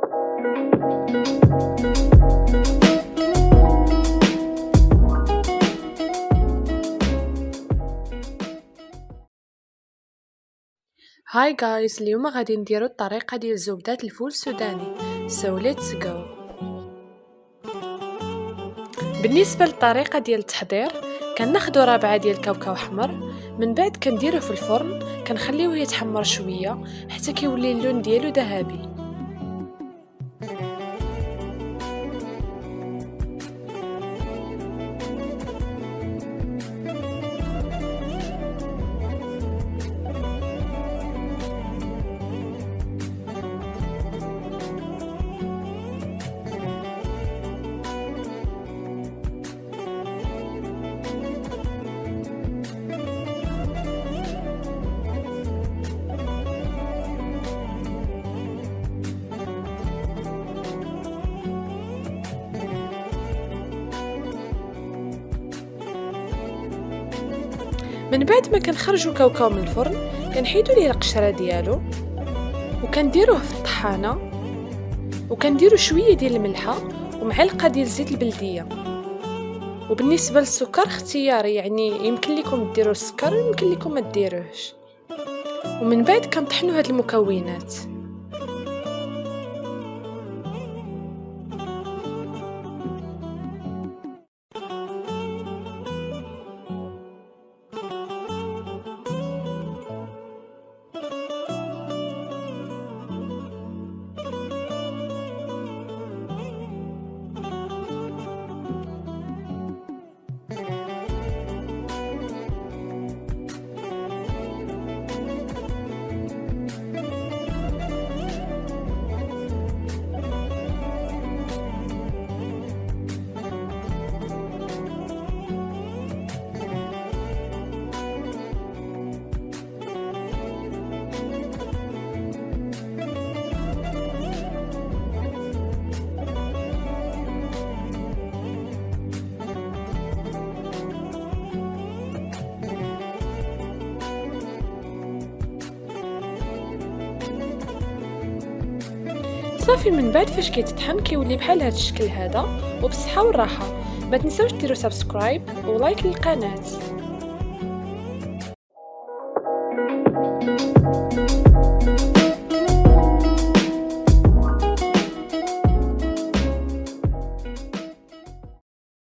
هاي جايز، اليوم غادي نديرو الطريقة ديال زبدات الفول السوداني. So let's go. بالنسبة للطريقة ديال التحضير، كناخدو ربعة ديال الكاوكاو احمر، من بعد كنديروه في الفرن، كنخليوه يتحمر شوية حتى كيولي اللون ديالو ذهبي. من بعد ما كنخرجو الكاوكاو من الفرن، كنحيدو ليه القشره ديالو وكنديروه في الطحانه، وكنديرو شويه ديال الملحه ومعلقه ديال زيت البلديه. وبالنسبه للسكر اختياري، يعني يمكن لكم ديروا السكر يمكن لكم ما ديروهش. ومن بعد كنطحنوا هاد المكونات. صافي، من بعد فاش كيتطحن كيولي بحال هاد الشكل هذا. وبالصحه والراحه، ما تنساوش ديروا سبسكرايب ولايك للقناه.